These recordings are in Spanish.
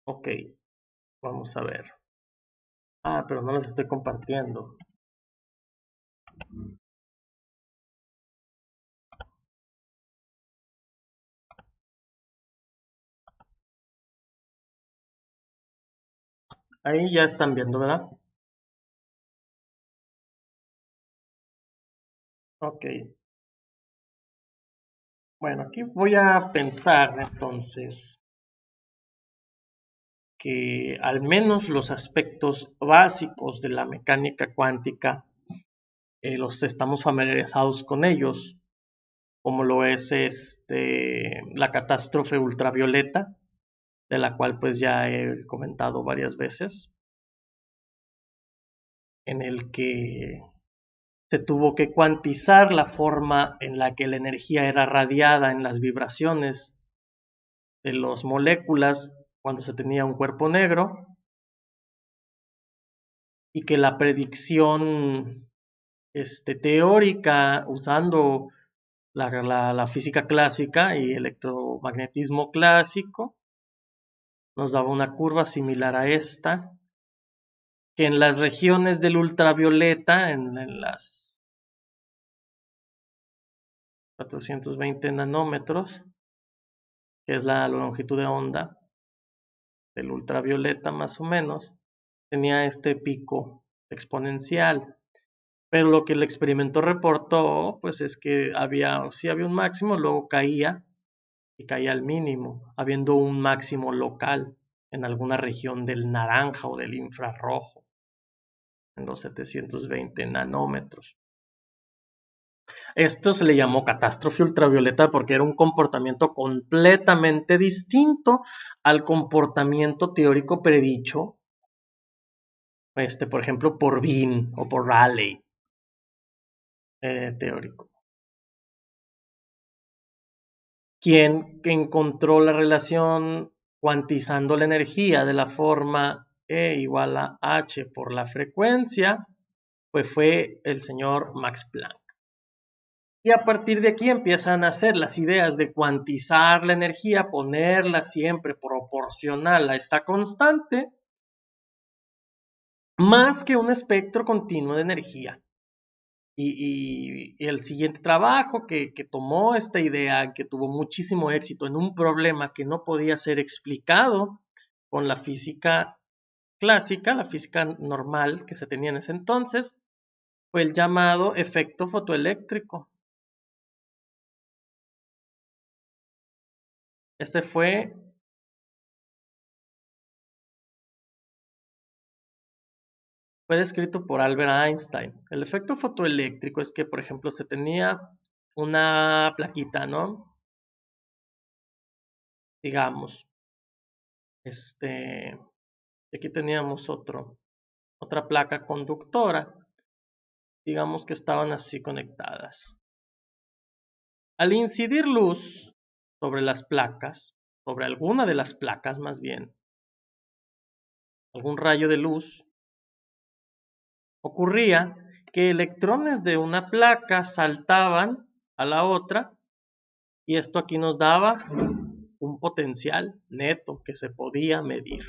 Ok, vamos a ver. Pero no las estoy compartiendo. Ahí ya están viendo, ¿verdad? Ok. Bueno, aquí voy a pensar entonces que al menos los aspectos básicos de la mecánica cuántica los estamos familiarizados con ellos, como lo es la catástrofe ultravioleta, de la cual pues ya he comentado varias veces, en el que se tuvo que cuantizar la forma en la que la energía era radiada en las vibraciones de las moléculas cuando se tenía un cuerpo negro, y que la predicción teórica usando la física clásica y electromagnetismo clásico nos daba una curva similar a esta, que en las regiones del ultravioleta, en las 420 nanómetros, que es la longitud de onda del ultravioleta más o menos, tenía este pico exponencial. Pero lo que el experimento reportó, pues es que sí había un máximo, luego caía y caía al mínimo, habiendo un máximo local en alguna región del naranja o del infrarrojo, en los 720 nanómetros. Esto se le llamó catástrofe ultravioleta porque era un comportamiento completamente distinto al comportamiento teórico predicho, por ejemplo, por Bean o por Rayleigh, teórico, quien encontró la relación cuantizando la energía de la forma E igual a h por la frecuencia, pues fue el señor Max Planck. Y a partir de aquí empiezan a hacer las ideas de cuantizar la energía, ponerla siempre proporcional a esta constante, más que un espectro continuo de energía. Y el siguiente trabajo que tomó esta idea, que tuvo muchísimo éxito en un problema que no podía ser explicado con la física clásica, la física normal que se tenía en ese entonces, fue el llamado efecto fotoeléctrico. Este fue descrito por Albert Einstein. El efecto fotoeléctrico es que, por ejemplo, se tenía una plaquita, ¿no? Digamos, aquí teníamos otra placa conductora, digamos que estaban así conectadas. Al incidir luz sobre las placas, sobre alguna de las placas más bien, algún rayo de luz, ocurría que electrones de una placa saltaban a la otra, y esto aquí nos daba un potencial neto que se podía medir.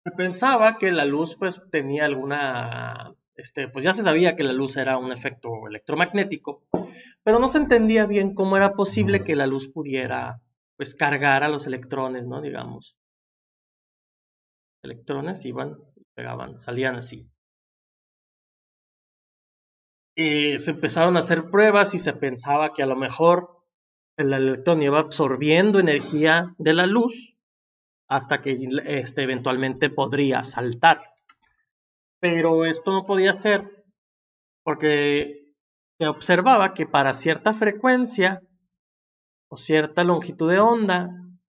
Se pensaba que la luz pues tenía pues ya se sabía que la luz era un efecto electromagnético, pero no se entendía bien cómo era posible que la luz pudiera pues cargar a los electrones, ¿no? Digamos, electrones iban, pegaban, salían así. Se empezaron a hacer pruebas y se pensaba que a lo mejor el electrón iba absorbiendo energía de la luz hasta que eventualmente podría saltar. Pero esto no podía ser porque se observaba que para cierta frecuencia o cierta longitud de onda,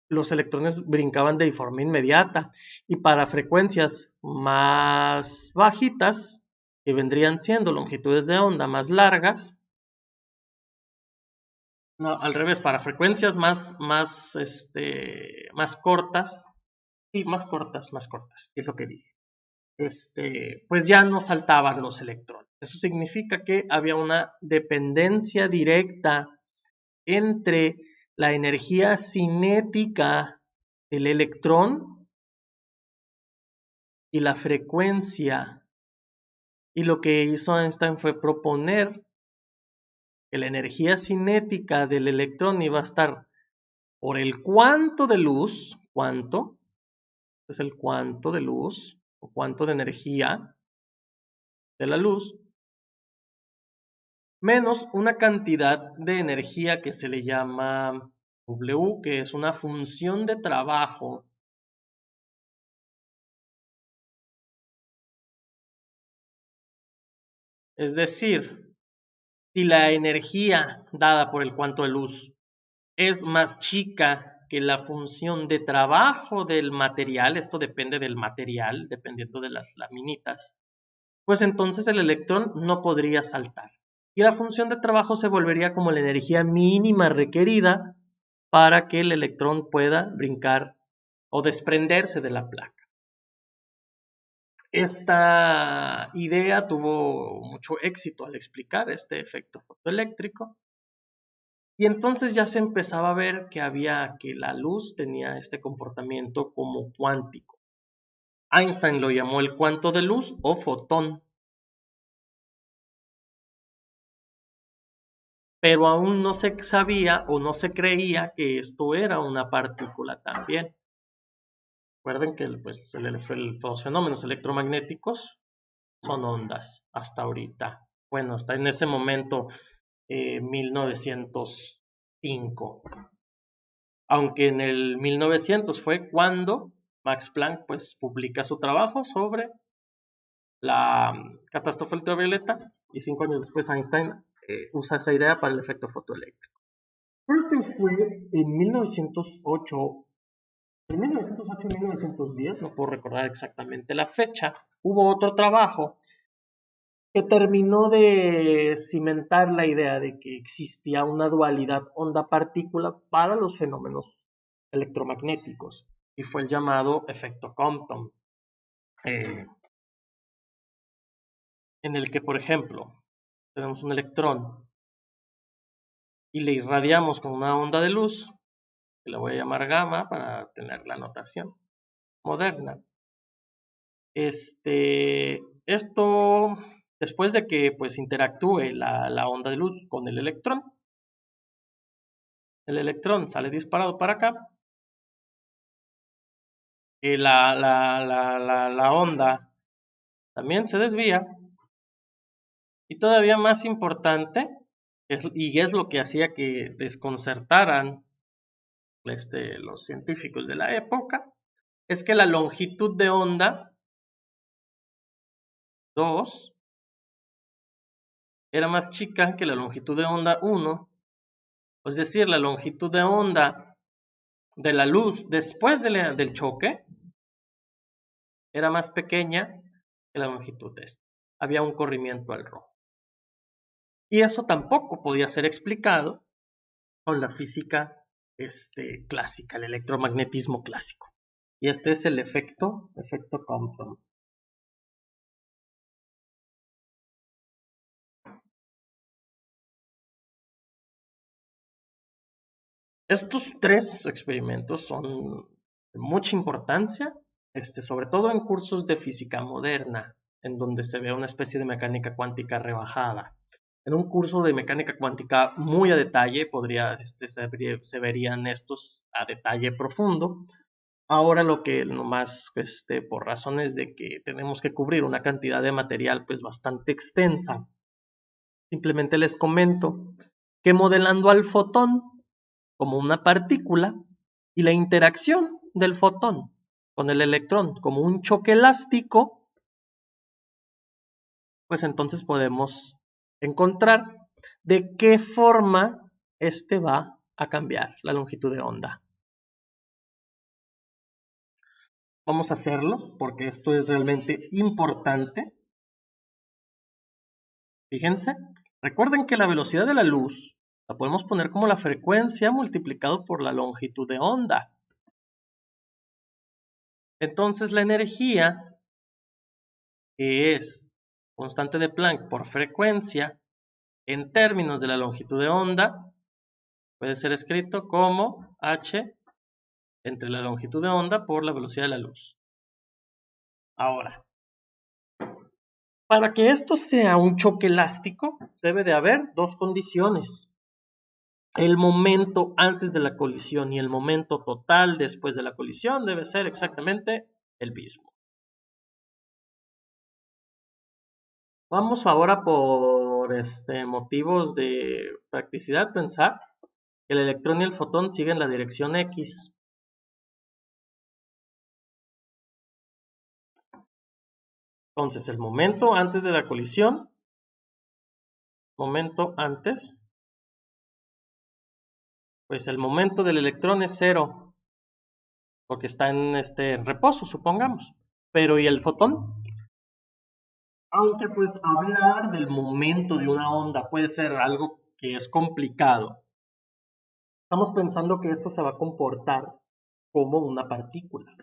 los electrones brincaban de forma inmediata, y para frecuencias más bajitas, que vendrían siendo longitudes de onda más largas, no, al revés, para frecuencias más cortas, sí, más cortas, es lo que dije, pues ya no saltaban los electrones. Eso significa que había una dependencia directa entre la energía cinética el electrón y la frecuencia. Y lo que hizo Einstein fue proponer que la energía cinética del electrón iba a estar por el cuanto de luz, cuanto, es el cuanto de luz, o cuanto de energía de la luz, menos una cantidad de energía que se le llama W, que es una función de trabajo. Es decir, si la energía dada por el cuanto de luz es más chica que la función de trabajo del material, esto depende del material, dependiendo de las laminitas, pues entonces el electrón no podría saltar. Y la función de trabajo se volvería como la energía mínima requerida para que el electrón pueda brincar o desprenderse de la placa. Esta idea tuvo mucho éxito al explicar este efecto fotoeléctrico. Y entonces ya se empezaba a ver que la luz tenía este comportamiento como cuántico. Einstein lo llamó el cuanto de luz o fotón. Pero aún no se sabía o no se creía que esto era una partícula también. Recuerden que pues, los fenómenos electromagnéticos son ondas hasta ahorita. Bueno, hasta en ese momento, 1905. Aunque en el 1900 fue cuando Max Planck pues, publica su trabajo sobre la catástrofe ultravioleta y 5 años después Einstein usa esa idea para el efecto fotoeléctrico. Creo que fue en 1908, en 1908 y 1910, no puedo recordar exactamente la fecha, hubo otro trabajo que terminó de cimentar la idea de que existía una dualidad onda-partícula para los fenómenos electromagnéticos y fue el llamado efecto Compton, en el que, por ejemplo, tenemos un electrón y le irradiamos con una onda de luz, que la voy a llamar gamma para tener la notación moderna. Esto, después de que pues interactúe la onda de luz con el electrón sale disparado para acá, y la onda también se desvía, y todavía más importante, y es lo que hacía que desconcertaran los científicos de la época, es que la longitud de onda 2 era más chica que la longitud de onda 1, es decir, la longitud de onda de la luz después del choque era más pequeña que la longitud de esta. Había un corrimiento al rojo. Y eso tampoco podía ser explicado con la física clásica, el electromagnetismo clásico. Y este es el efecto Compton. Estos tres experimentos son de mucha importancia, sobre todo en cursos de física moderna, en donde se ve una especie de mecánica cuántica rebajada. En un curso de mecánica cuántica muy a detalle, se verían estos a detalle profundo. Ahora lo que nomás, por razones de que tenemos que cubrir una cantidad de material pues bastante extensa, simplemente les comento que modelando al fotón como una partícula y la interacción del fotón con el electrón como un choque elástico, pues entonces podemos encontrar de qué forma va a cambiar la longitud de onda. Vamos a hacerlo porque esto es realmente importante. Fíjense, recuerden que la velocidad de la luz la podemos poner como la frecuencia multiplicado por la longitud de onda. Entonces la energía, que es constante de Planck por frecuencia, en términos de la longitud de onda, puede ser escrito como h entre la longitud de onda por la velocidad de la luz. Ahora, para que esto sea un choque elástico, debe de haber dos condiciones. El momento antes de la colisión y el momento total después de la colisión debe ser exactamente el mismo. Vamos ahora por motivos de practicidad pensar que el electrón y el fotón siguen la dirección X. Entonces, el momento antes de la colisión, momento antes, pues el momento del electrón es 0, porque está en reposo, supongamos. Pero ¿y el fotón? Aunque pues hablar del momento de una onda puede ser algo que es complicado. Estamos pensando que esto se va a comportar como una partícula.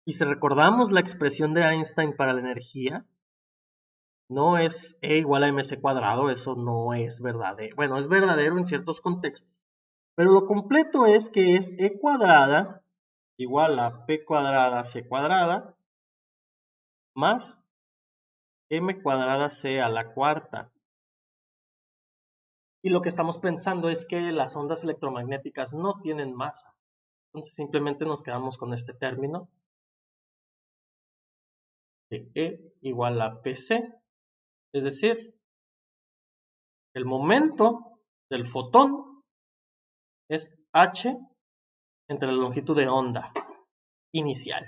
Y si recordamos la expresión de Einstein para la energía, no es E igual a mc cuadrado, eso no es verdadero. Bueno, es verdadero en ciertos contextos, pero lo completo es que es E cuadrada igual a P cuadrada C cuadrada más M cuadrada C a la cuarta. Y lo que estamos pensando es que las ondas electromagnéticas no tienen masa. Entonces simplemente nos quedamos con este término de E igual a PC. Es decir, el momento del fotón es h entre la longitud de onda inicial.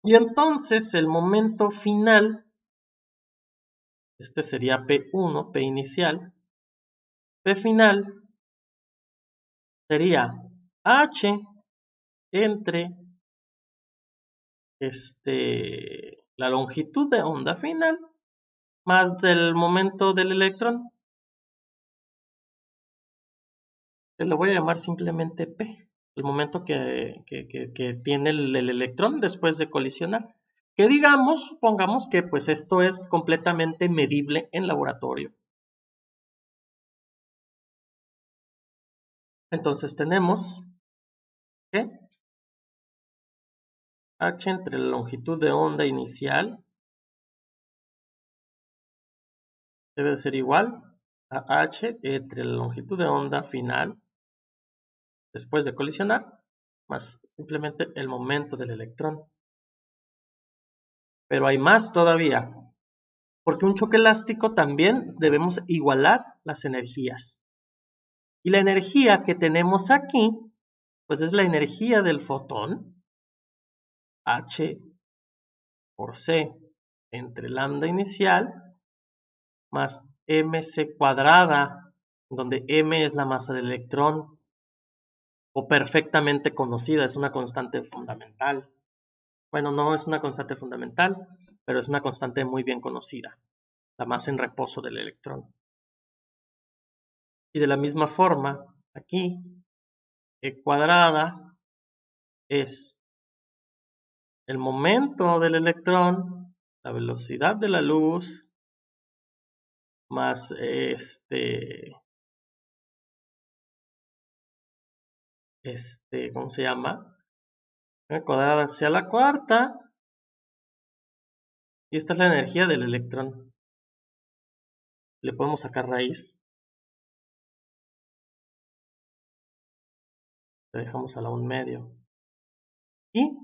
Y entonces el momento final, este sería P1, P inicial, P final sería h entre la longitud de onda final más del momento del electrón, que lo voy a llamar simplemente P, el momento que tiene el electrón después de colisionar. Que digamos, supongamos que pues esto es completamente medible en laboratorio. Entonces tenemos que h entre la longitud de onda inicial debe de ser igual a h entre la longitud de onda final después de colisionar más simplemente el momento del electrón. Pero hay más todavía, porque un choque elástico también debemos igualar las energías. Y la energía que tenemos aquí, pues es la energía del fotón, h por c entre lambda inicial, más mc cuadrada, donde m es la masa del electrón, o perfectamente conocida, es una constante fundamental. Bueno, no es una constante fundamental, pero es una constante muy bien conocida, la masa en reposo del electrón. Y de la misma forma, aquí, e cuadrada es el momento del electrón, la velocidad de la luz, más ¿cómo se llama? E cuadrada hacia la cuarta, y esta es la energía del electrón. Le podemos sacar raíz. Le dejamos a la 1/2. Y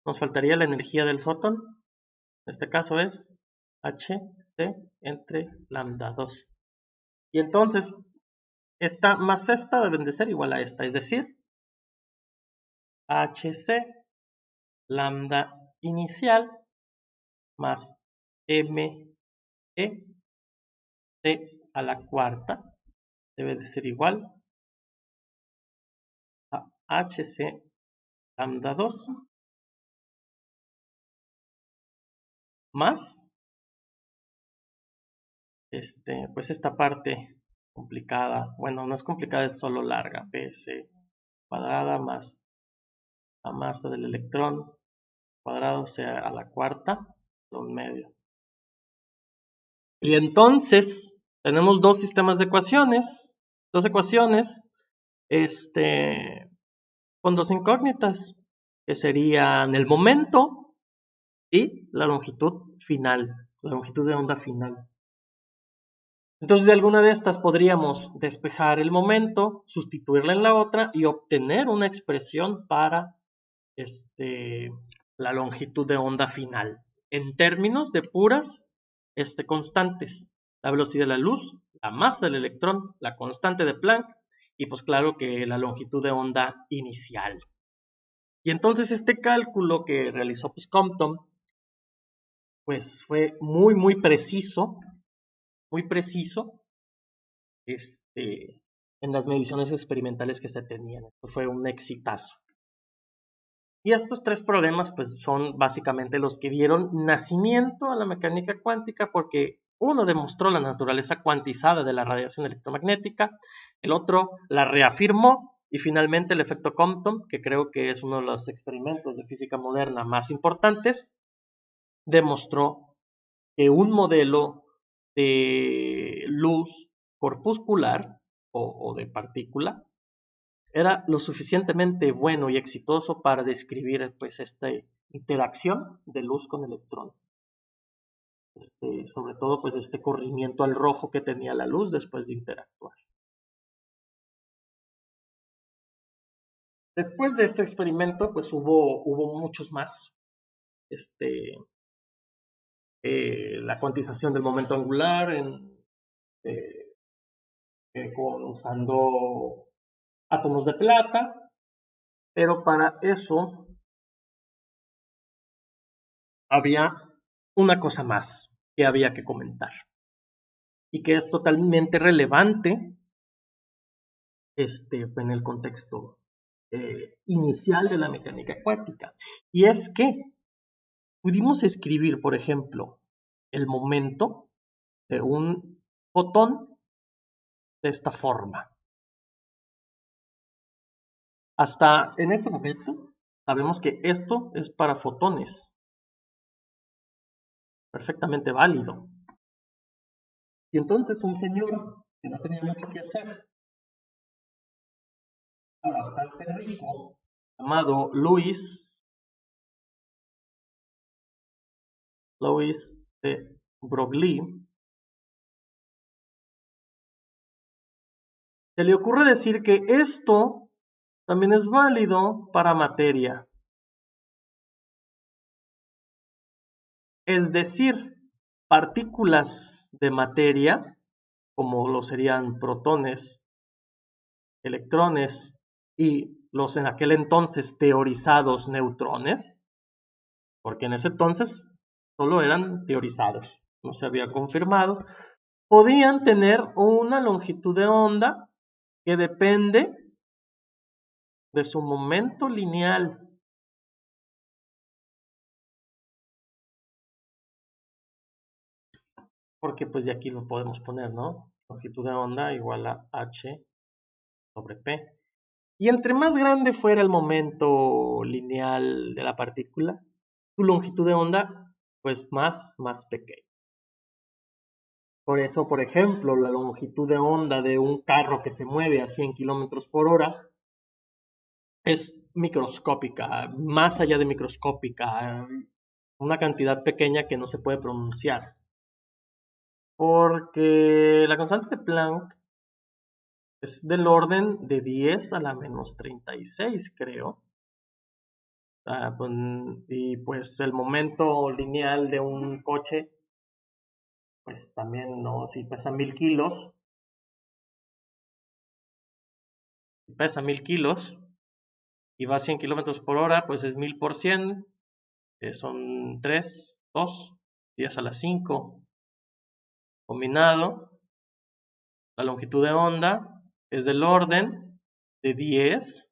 nos faltaría la energía del fotón. En este caso es hc entre lambda 2. Y entonces, esta más esta deben de ser igual a esta, es decir, hc lambda inicial más me c a la cuarta debe de ser igual a hc lambda 2 más pues esta parte complicada, bueno, no es complicada, es solo larga, ps cuadrada más la masa del electrón cuadrado sea a la cuarta, 1/2. Y entonces Tenemos dos sistemas de ecuaciones, dos ecuaciones, con dos incógnitas, que serían el momento y la longitud final, la longitud de onda final. Entonces, de alguna de estas podríamos despejar el momento, sustituirla en la otra y obtener una expresión para la longitud de onda final, en términos de puras constantes. La velocidad de la luz, la masa del electrón, la constante de Planck y pues claro que la longitud de onda inicial. Y entonces este cálculo que realizó pues, Compton pues fue muy preciso en las mediciones experimentales que se tenían. Esto fue un exitazo. Y estos tres problemas pues son básicamente los que dieron nacimiento a la mecánica cuántica, porque uno demostró la naturaleza cuantizada de la radiación electromagnética, el otro la reafirmó y finalmente el efecto Compton, que creo que es uno de los experimentos de física moderna más importantes, demostró que un modelo de luz corpuscular o de partícula era lo suficientemente bueno y exitoso para describir pues esta interacción de luz con electrón. Sobre todo pues este corrimiento al rojo que tenía la luz después de interactuar. Después de este experimento pues hubo muchos más. La cuantización del momento angular usando átomos de plata, pero para eso había una cosa más que había que comentar y que es totalmente relevante en el contexto inicial de la mecánica cuántica. Y es que pudimos escribir, por ejemplo, el momento de un fotón de esta forma. Hasta en este momento sabemos que esto es para fotones. Perfectamente válido. Y entonces un señor que no tenía mucho que hacer, bastante rico, llamado Louis de Broglie, se le ocurre decir que esto también es válido para materia. Es decir, partículas de materia, como lo serían protones, electrones y los en aquel entonces teorizados neutrones, porque en ese entonces solo eran teorizados, no se había confirmado, podían tener una longitud de onda que depende de su momento lineal. Porque pues de aquí lo podemos poner, ¿no? Longitud de onda igual a h sobre p. Y entre más grande fuera el momento lineal de la partícula, su longitud de onda, pues más pequeña. Por eso, por ejemplo, la longitud de onda de un carro que se mueve a 100 kilómetros por hora es microscópica, más allá de microscópica, una cantidad pequeña que no se puede pronunciar. Porque la constante de Planck es del orden de 10 a la menos 36, creo. Y pues el momento lineal de un coche, pues también no, si pesa 1000 kilos, y va a 100 kilómetros por hora, pues es 1000 por 100, son 3, 2, 10 a la 5. Combinado, la longitud de onda es del orden de 10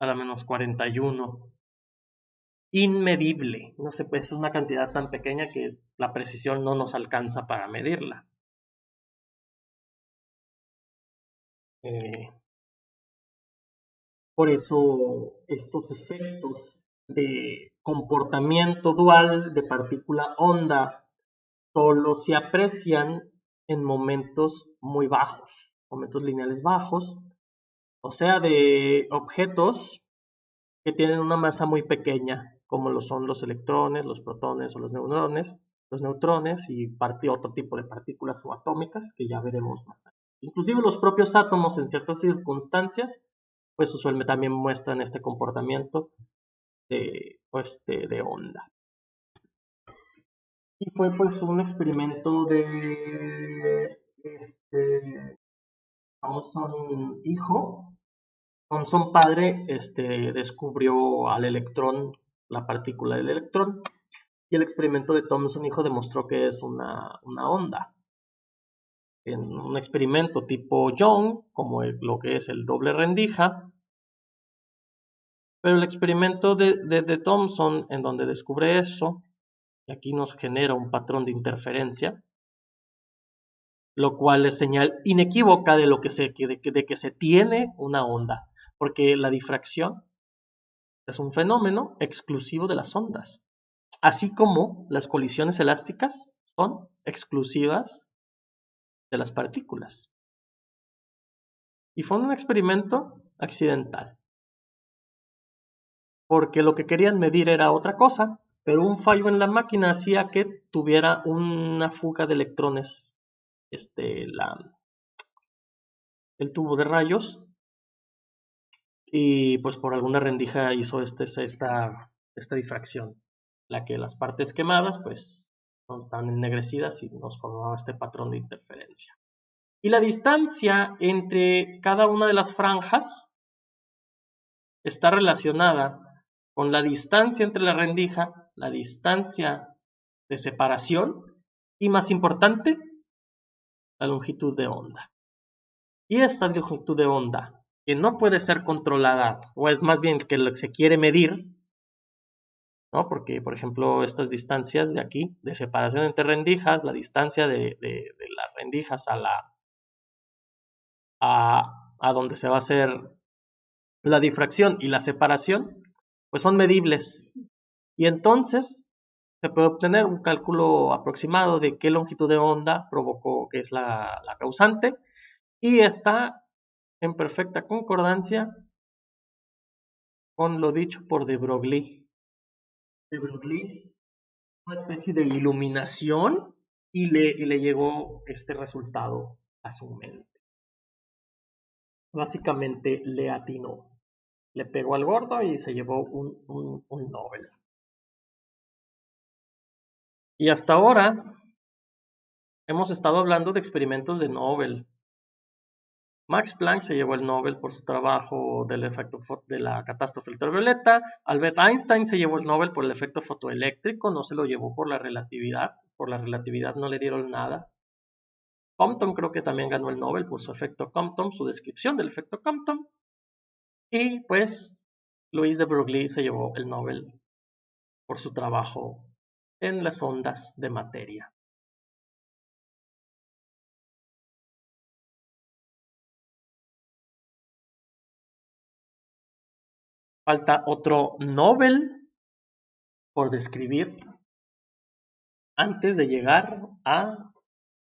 a la menos 41. Inmedible, no se puede, es una cantidad tan pequeña que la precisión no nos alcanza para medirla. Por eso estos efectos de comportamiento dual de partícula-onda solo se aprecian en momentos muy bajos, momentos lineales bajos, o sea, de objetos que tienen una masa muy pequeña, como lo son los electrones, los protones o los neutrones y otro tipo de partículas subatómicas que ya veremos más tarde. Inclusive los propios átomos en ciertas circunstancias, pues usualmente también muestran este comportamiento de onda. Y fue pues un experimento de Thomson hijo. Thomson padre descubrió al electrón, la partícula del electrón, y el experimento de Thomson hijo demostró que es una onda. En un experimento tipo Young, como lo que es el doble rendija, pero el experimento de Thomson, en donde descubre eso, y aquí nos genera un patrón de interferencia, lo cual es señal inequívoca de que se tiene una onda, porque la difracción es un fenómeno exclusivo de las ondas, así como las colisiones elásticas son exclusivas de las partículas. Y fue un experimento accidental, porque lo que querían medir era otra cosa, pero un fallo en la máquina hacía que tuviera una fuga de electrones, el tubo de rayos, y pues por alguna rendija hizo esta difracción, la que las partes quemadas pues no están ennegrecidas y nos formaba este patrón de interferencia. Y la distancia entre cada una de las franjas está relacionada con la distancia entre la rendija, la distancia de separación y, más importante, la longitud de onda. Y esta longitud de onda, que no puede ser controlada, o es más bien que lo que se quiere medir, ¿no? Porque, por ejemplo, estas distancias de aquí, de separación entre rendijas, la distancia de las rendijas a donde se va a hacer la difracción y la separación, pues son medibles. Y entonces se puede obtener un cálculo aproximado de qué longitud de onda provocó, que es la causante, y está en perfecta concordancia con lo dicho por de Broglie. De Broglie, una especie de iluminación, y le llegó este resultado a su mente. Básicamente le atinó, le pegó al gordo y se llevó un Nobel. Y hasta ahora hemos estado hablando de experimentos de Nobel. Max Planck se llevó el Nobel por su trabajo del efecto de la catástrofe ultravioleta. Albert Einstein se llevó el Nobel por el efecto fotoeléctrico, no se lo llevó por la relatividad. Por la relatividad no le dieron nada. Compton creo que también ganó el Nobel por su efecto Compton, su descripción del efecto Compton. Y pues Louis de Broglie se llevó el Nobel por su trabajo en las ondas de materia. Falta otro Nobel por describir antes de llegar a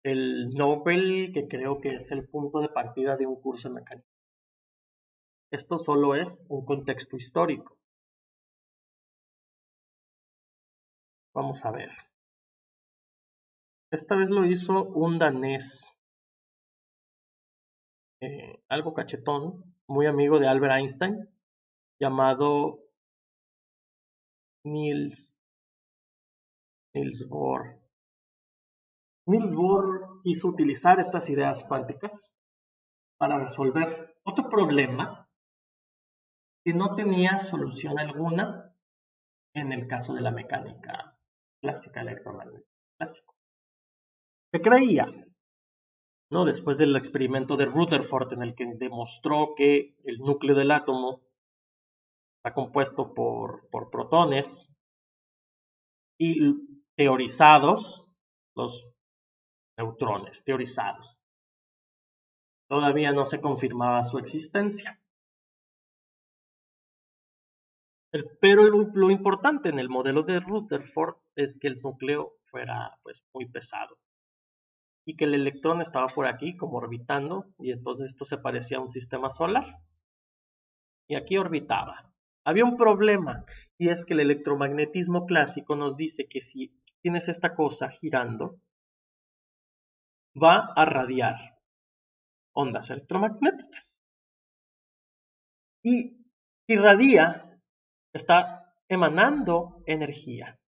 el Nobel que creo que es el punto de partida de un curso de mecánica. Esto solo es un contexto histórico. Vamos a ver. Esta vez lo hizo un danés, algo cachetón, muy amigo de Albert Einstein, llamado Niels Bohr. Niels Bohr quiso utilizar estas ideas cuánticas para resolver otro problema que no tenía solución alguna en el caso de la mecánica clásica, electromagnética clásica. Se creía, ¿no? Después del experimento de Rutherford, en el que demostró que el núcleo del átomo está compuesto por protones y teorizados los neutrones, teorizados. Todavía no se confirmaba su existencia. Pero lo importante en el modelo de Rutherford es que el núcleo fuera pues muy pesado. Y que el electrón estaba por aquí como orbitando, y entonces esto se parecía a un sistema solar. Y aquí orbitaba. Había un problema, y es que el electromagnetismo clásico nos dice que si tienes esta cosa girando, va a radiar ondas electromagnéticas. Y irradia, está emanando energía.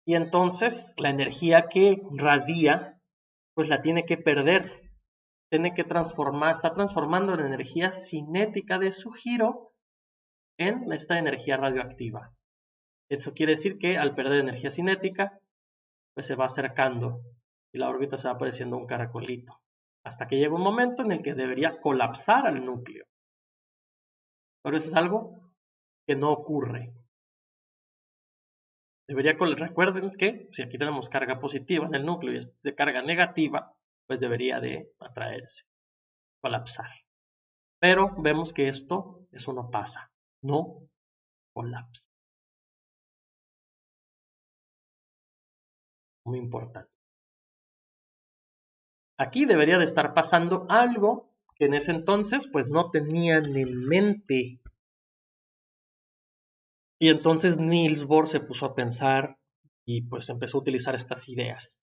Y entonces la energía que radia, pues la tiene que perder, tiene que transformar, está transformando la energía cinética de su giro en esta energía radioactiva. Eso quiere decir que al perder energía cinética, pues se va acercando y la órbita se va pareciendo un caracolito, hasta que llega un momento en el que debería colapsar al núcleo. Pero eso es algo que no ocurre. Recuerden que si aquí tenemos carga positiva en el núcleo y es de carga negativa, pues debería de atraerse, colapsar. Pero vemos que eso no pasa, no colapsa. Muy importante. Aquí debería de estar pasando algo que en ese entonces pues no tenían en mente. Y entonces Niels Bohr se puso a pensar y pues empezó a utilizar estas ideas.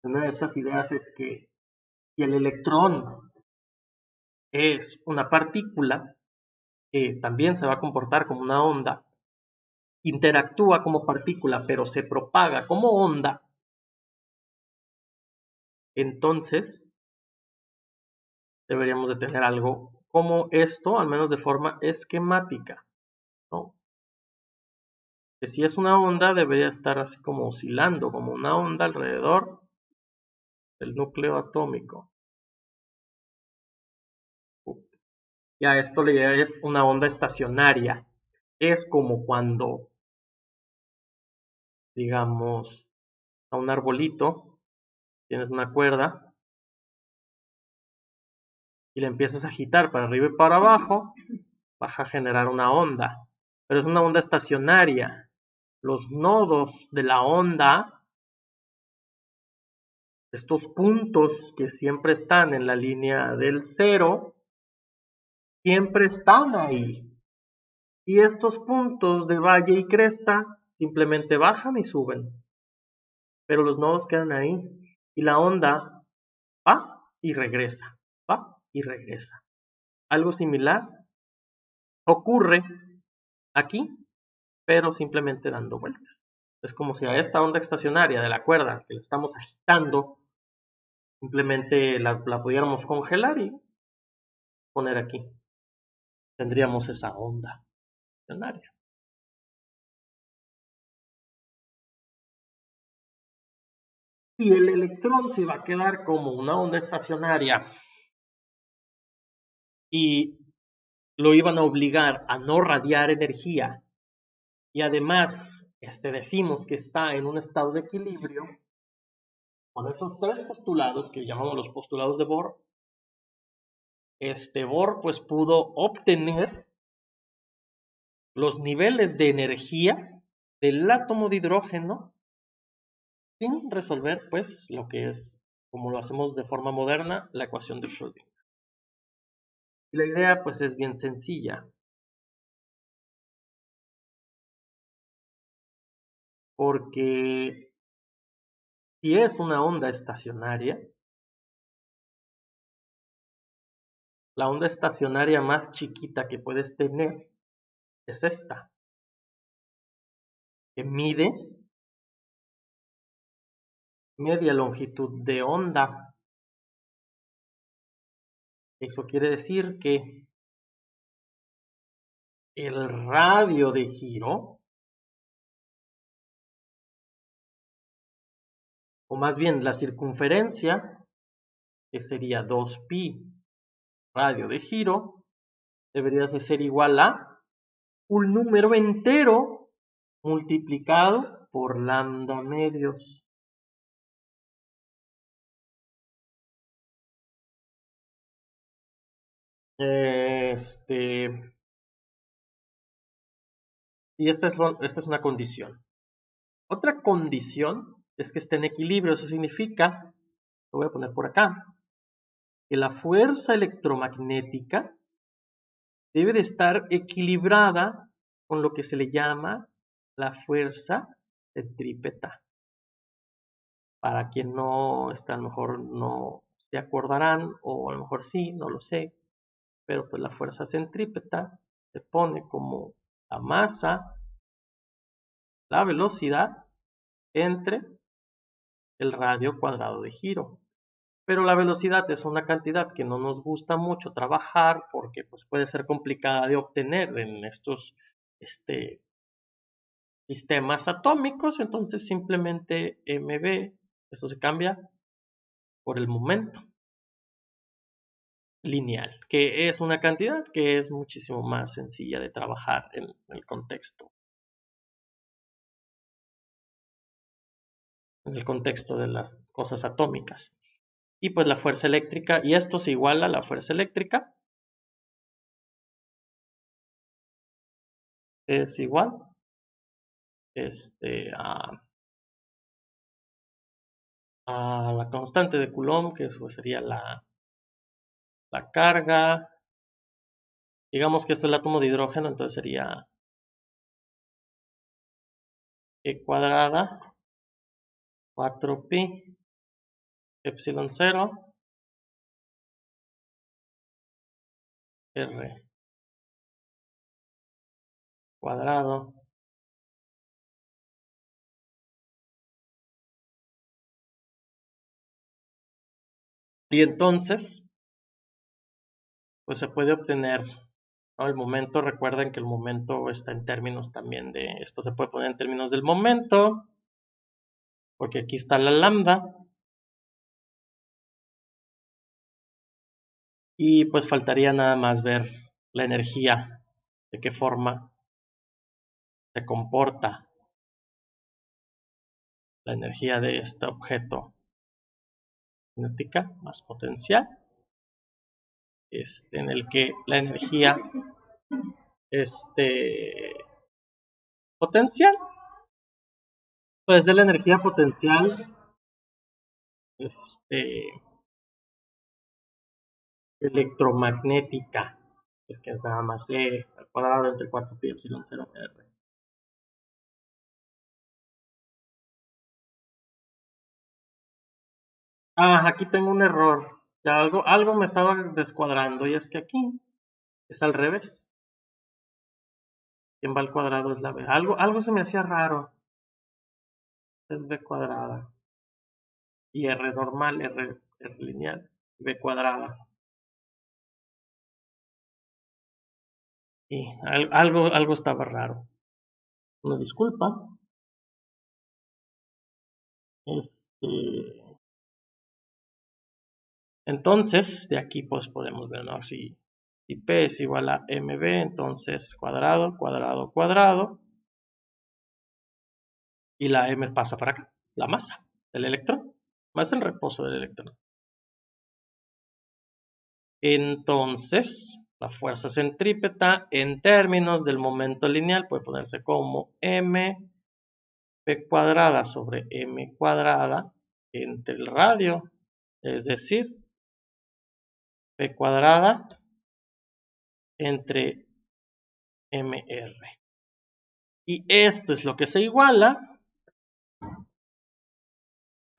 Una de estas ideas es que si el electrón es una partícula que también se va a comportar como una onda, interactúa como partícula pero se propaga como onda, entonces deberíamos de tener algo como esto, al menos de forma esquemática, ¿no? Que si es una onda debería estar así como oscilando, como una onda alrededor del núcleo atómico. Ya esto es una onda estacionaria. Es como cuando, digamos, a un arbolito tienes una cuerda y la empiezas a agitar para arriba y para abajo, vas a generar una onda. Pero es una onda estacionaria. Los nodos de la onda, estos puntos que siempre están en la línea del cero, siempre están ahí. Y estos puntos de valle y cresta simplemente bajan y suben. Pero los nodos quedan ahí. Y la onda va y regresa, va y regresa. Algo similar ocurre aquí, pero simplemente dando vueltas. Es como si a esta onda estacionaria de la cuerda que la estamos agitando, simplemente la pudiéramos congelar y poner aquí. Tendríamos esa onda estacionaria. Y el electrón se va a quedar como una onda estacionaria y lo iban a obligar a no radiar energía y además decimos que está en un estado de equilibrio. Con esos tres postulados que llamamos los postulados de Bohr, Bohr pues pudo obtener los niveles de energía del átomo de hidrógeno sin resolver pues lo que es, como lo hacemos de forma moderna, la ecuación de Schrödinger. Y la idea pues es bien sencilla. Porque si es una onda estacionaria, la onda estacionaria más chiquita que puedes tener es esta, que mide media longitud de onda. Eso quiere decir que el radio de giro, o más bien la circunferencia, que sería 2pi radio de giro, debería de ser igual a un número entero multiplicado por lambda medios. Y esta es una condición. Otra condición es que esté en equilibrio. Eso significa, lo voy a poner por acá, que la fuerza electromagnética debe de estar equilibrada con lo que se le llama la fuerza centrípeta. Para quien no está, a lo mejor no se acordarán, o a lo mejor sí, no lo sé, pero pues la fuerza centrípeta se pone como la masa, la velocidad entre el radio cuadrado de giro. Pero la velocidad es una cantidad que no nos gusta mucho trabajar porque pues, puede ser complicada de obtener en estos sistemas atómicos, entonces simplemente mv, esto se cambia por el momento lineal, que es una cantidad que es muchísimo más sencilla de trabajar en el contexto de las cosas atómicas. Y pues la fuerza eléctrica, y esto se iguala a la fuerza eléctrica, es igual a la constante de Coulomb, que eso sería la carga. Digamos que esto es el átomo de hidrógeno, entonces sería E cuadrada 4pi epsilon 0 r cuadrado y entonces pues se puede obtener, ¿no? El momento. Recuerden que el momento está en términos también de esto, se puede poner en términos del momento porque aquí está la lambda y pues faltaría nada más ver la energía, de qué forma se comporta la energía de este objeto cinética más potencial, en el que la energía potencial, pues de la energía potencial electromagnética, es que es nada más E al cuadrado entre 4pi epsilon 0 r. Aquí tengo un error. Ya algo me estaba descuadrando y es que aquí es al revés. Quien va al cuadrado es la B. Algo se me hacía raro. Es B cuadrada. Y R normal, R lineal, B cuadrada. Y algo estaba raro. Una disculpa. Entonces, de aquí pues podemos ver, ¿no? Si P es igual a mb, entonces cuadrado, cuadrado, cuadrado. Y la m pasa para acá, la masa del electrón, más el reposo del electrón. Entonces, la fuerza centrípeta en términos del momento lineal puede ponerse como m p cuadrada sobre m cuadrada entre el radio, es decir, p cuadrada entre mr. Y esto es lo que se iguala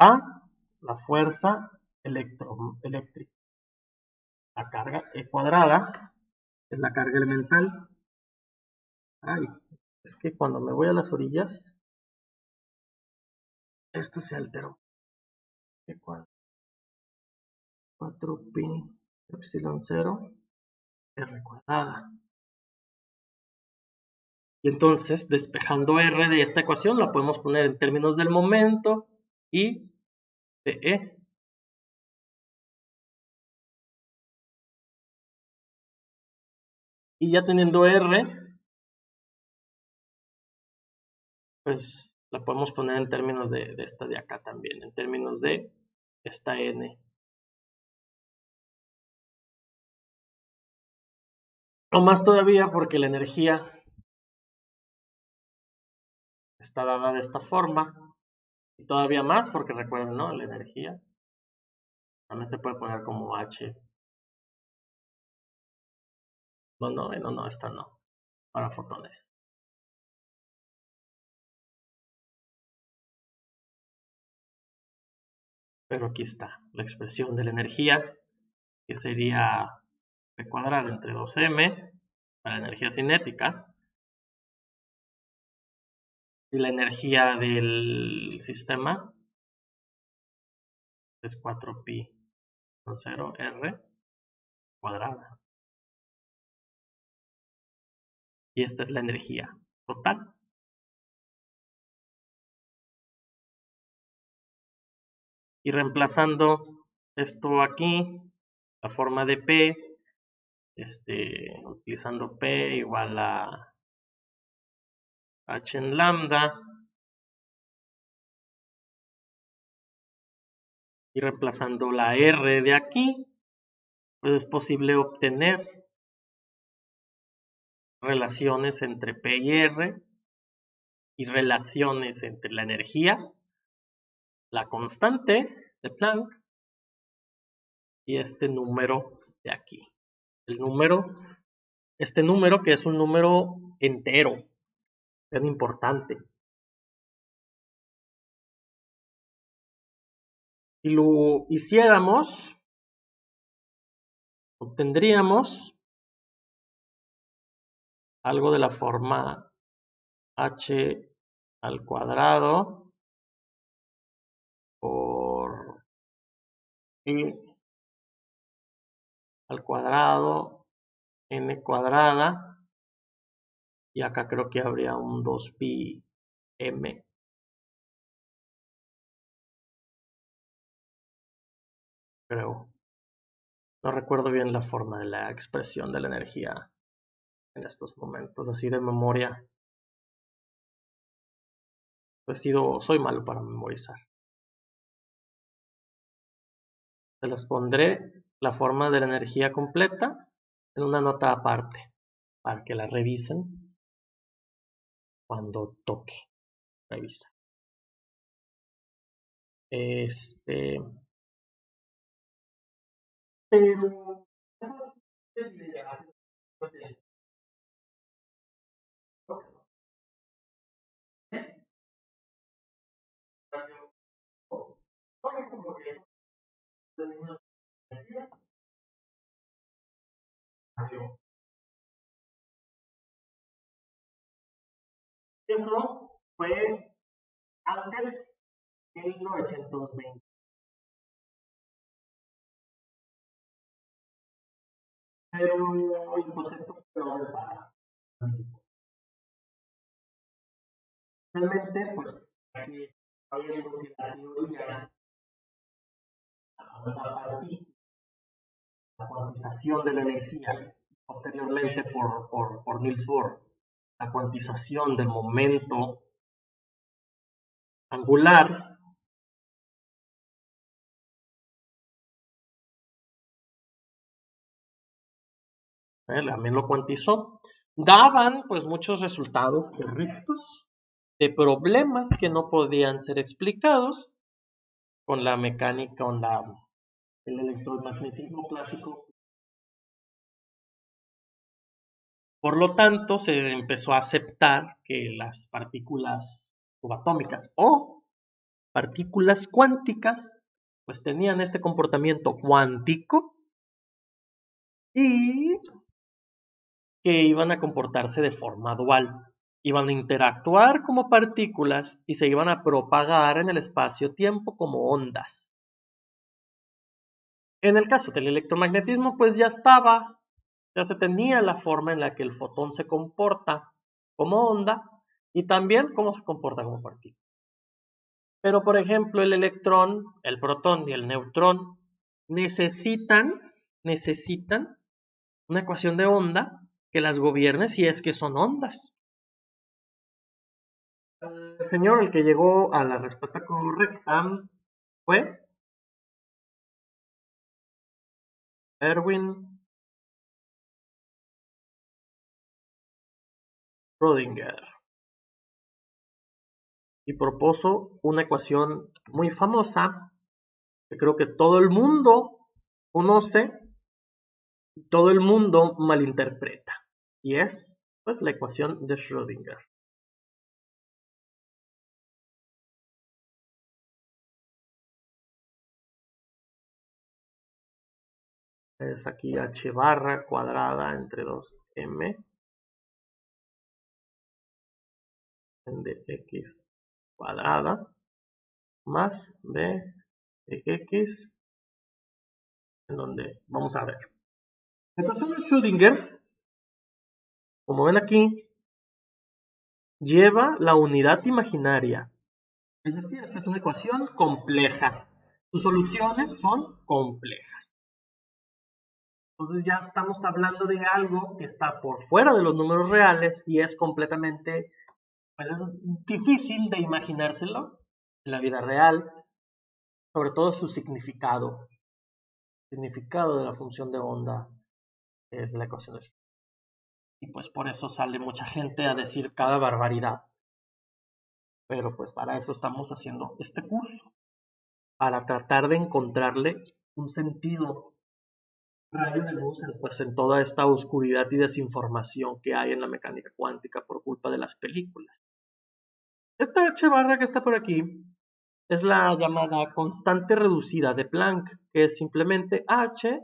a la fuerza eléctrica. La carga E cuadrada es la carga elemental. Ay, es que cuando me voy a las orillas, esto se alteró. E cuadrada 4pi epsilon 0 r cuadrada. Y entonces, despejando r de esta ecuación, la podemos poner en términos del momento y de E. Y ya teniendo r, pues la podemos poner en términos de esta de acá también, en términos de esta n. O más todavía porque la energía está dada de esta forma. Y todavía más, porque recuerden, ¿no? La energía también se puede poner como H. No, esta no. Para fotones. Pero aquí está la expresión de la energía, que sería P cuadrado entre 2m para la energía cinética. Y la energía del sistema es 4pi con 0 r cuadrada. Y esta es la energía total. Y reemplazando esto aquí, la forma de P, utilizando P igual a H en lambda, y reemplazando la R de aquí, pues es posible obtener relaciones entre P y R y relaciones entre la energía, la constante de Planck y este número de aquí. Este número que es un número entero, es importante. Si lo hiciéramos, obtendríamos algo de la forma h al cuadrado por i al cuadrado n cuadrada, y acá creo que habría un 2pi m, creo. No recuerdo bien la forma de la expresión de la energía en estos momentos, así de memoria. Soy malo para memorizar. Se las pondré la forma de la energía completa en una nota aparte para que la revisen cuando toque revisar. Pero eso fue antes de 1920. Pero pues esto fue para realmente, pues aquí habiendo que la teoría la cuantización de la energía, posteriormente por Niels Bohr, la cuantización del momento angular, también lo cuantizó, daban pues muchos resultados correctos de problemas que no podían ser explicados con la mecánica, el electromagnetismo clásico. Por lo tanto, se empezó a aceptar que las partículas subatómicas o partículas cuánticas pues tenían este comportamiento cuántico y que iban a comportarse de forma dual. Iban a interactuar como partículas y se iban a propagar en el espacio-tiempo como ondas. En el caso del electromagnetismo, pues ya se tenía la forma en la que el fotón se comporta como onda y también cómo se comporta como partícula. Pero, por ejemplo, el electrón, el protón y el neutrón necesitan una ecuación de onda que las gobierne si es que son ondas. El señor, el que llegó a la respuesta correcta, fue Erwin Schrödinger. y propuso una ecuación muy famosa que creo que todo el mundo conoce y todo el mundo malinterpreta. Y es, pues, la ecuación de Schrödinger. Es aquí h barra cuadrada entre 2m de x cuadrada más b de x, en donde vamos a ver. La ecuación de Schrödinger, como ven aquí, lleva la unidad imaginaria. Es decir, esta es una ecuación compleja. Sus soluciones son complejas. Entonces ya estamos hablando de algo que está por fuera de los números reales y es completamente, pues es difícil de imaginárselo en la vida real, sobre todo su significado. El significado de la función de onda es la ecuación de Schrödinger. Y pues por eso sale mucha gente a decir cada barbaridad. Pero pues para eso estamos haciendo este curso, para tratar de encontrarle un sentido, rayo de luz pues, en toda esta oscuridad y desinformación que hay en la mecánica cuántica por culpa de las películas. Esta h barra que está por aquí es la llamada constante reducida de Planck, que es simplemente h,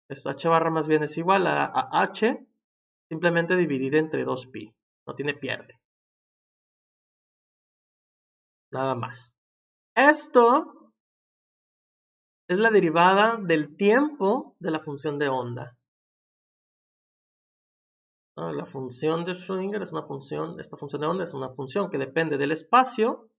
esta h barra más bien es igual a h, simplemente dividida entre 2pi, no tiene pierde. Nada más. Esto es la derivada del tiempo de la función de onda. La función de Schrödinger es una función, esta función de onda es una función que depende del espacio,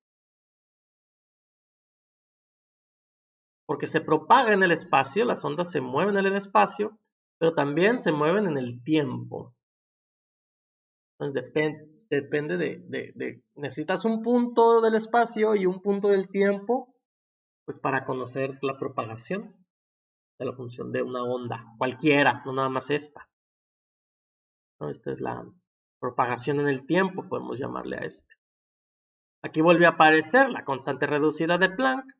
porque se propaga en el espacio, las ondas se mueven en el espacio, pero también se mueven en el tiempo. Entonces depende necesitas un punto del espacio y un punto del tiempo, pues para conocer la propagación de la función de una onda, cualquiera, no nada más esta. Esta es la propagación en el tiempo, podemos llamarle a este. Aquí vuelve a aparecer la constante reducida de Planck,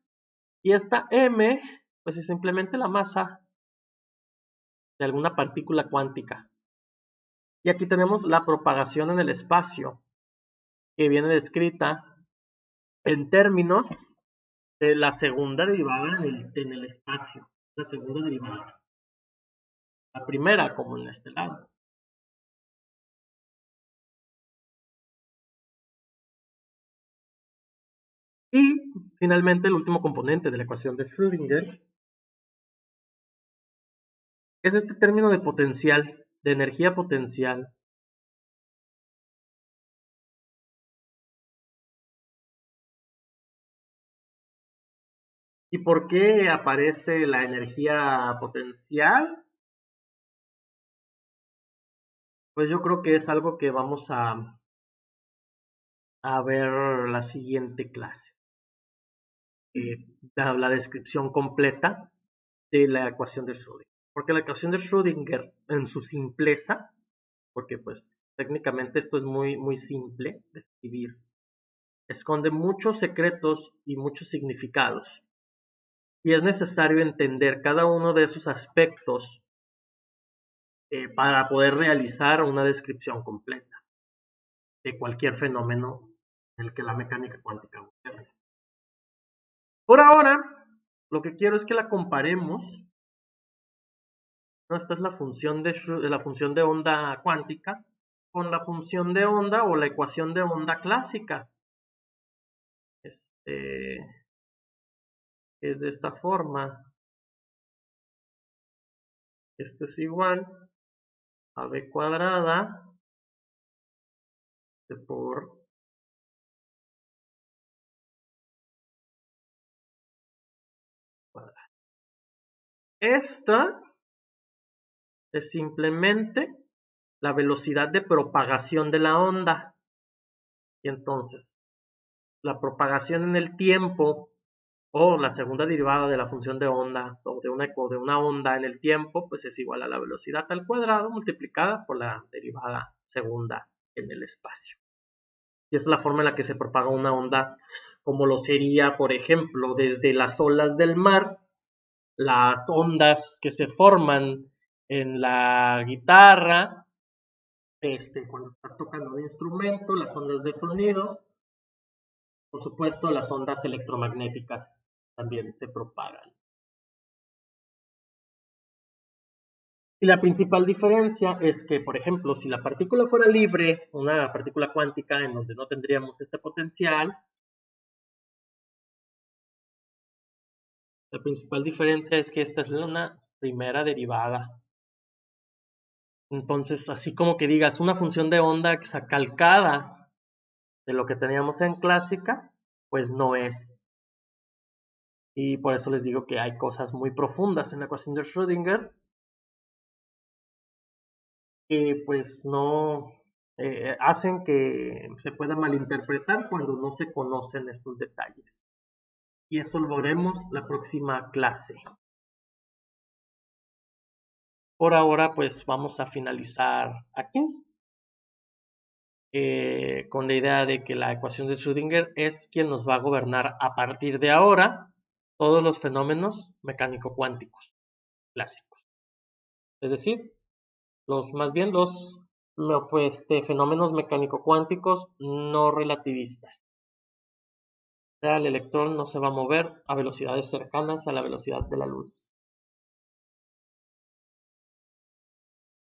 y esta m, pues es simplemente la masa de alguna partícula cuántica. Y aquí tenemos la propagación en el espacio, que viene descrita en términos de la segunda derivada en el espacio. La segunda derivada. La primera, como en este lado. Y finalmente el último componente de la ecuación de Schrödinger es este término de potencial, de energía potencial. ¿Y por qué aparece la energía potencial? Pues yo creo que es algo que vamos a ver la siguiente clase. La descripción completa de la ecuación de Schrödinger. Porque la ecuación de Schrödinger, en su simpleza, porque pues técnicamente esto es muy, muy simple de escribir, esconde muchos secretos y muchos significados. Y es necesario entender cada uno de esos aspectos para poder realizar una descripción completa de cualquier fenómeno en el que la mecánica cuántica observe. Por ahora, lo que quiero es que la comparemos. ¿No? Esta es la función de onda cuántica con la función de onda o la ecuación de onda clásica. Es de esta forma. Esto es igual a b cuadrada por cuadrada. Esta es simplemente la velocidad de propagación de la onda. Y entonces, la propagación en el tiempo o la segunda derivada de la función de onda o de una onda en el tiempo, pues es igual a la velocidad al cuadrado multiplicada por la derivada segunda en el espacio. Y es la forma en la que se propaga una onda, como lo sería, por ejemplo, desde las olas del mar, las ondas que se forman en la guitarra, cuando estás tocando un instrumento, las ondas de sonido, por supuesto, las ondas electromagnéticas también se propagan. Y la principal diferencia es que, por ejemplo, si la partícula fuera libre, una partícula cuántica en donde no tendríamos este potencial, la principal diferencia es que esta es una primera derivada. Entonces, así como que digas una función de onda calcada de lo que teníamos en clásica, pues no es. Y por eso les digo que hay cosas muy profundas en la ecuación de Schrödinger que pues no hacen que se pueda malinterpretar cuando no se conocen estos detalles. Y eso lo veremos la próxima clase. Por ahora pues vamos a finalizar aquí con la idea de que la ecuación de Schrödinger es quien nos va a gobernar a partir de ahora todos los fenómenos mecánico-cuánticos clásicos. Es decir, más bien los fenómenos mecánico-cuánticos no relativistas. O sea, el electrón no se va a mover a velocidades cercanas a la velocidad de la luz.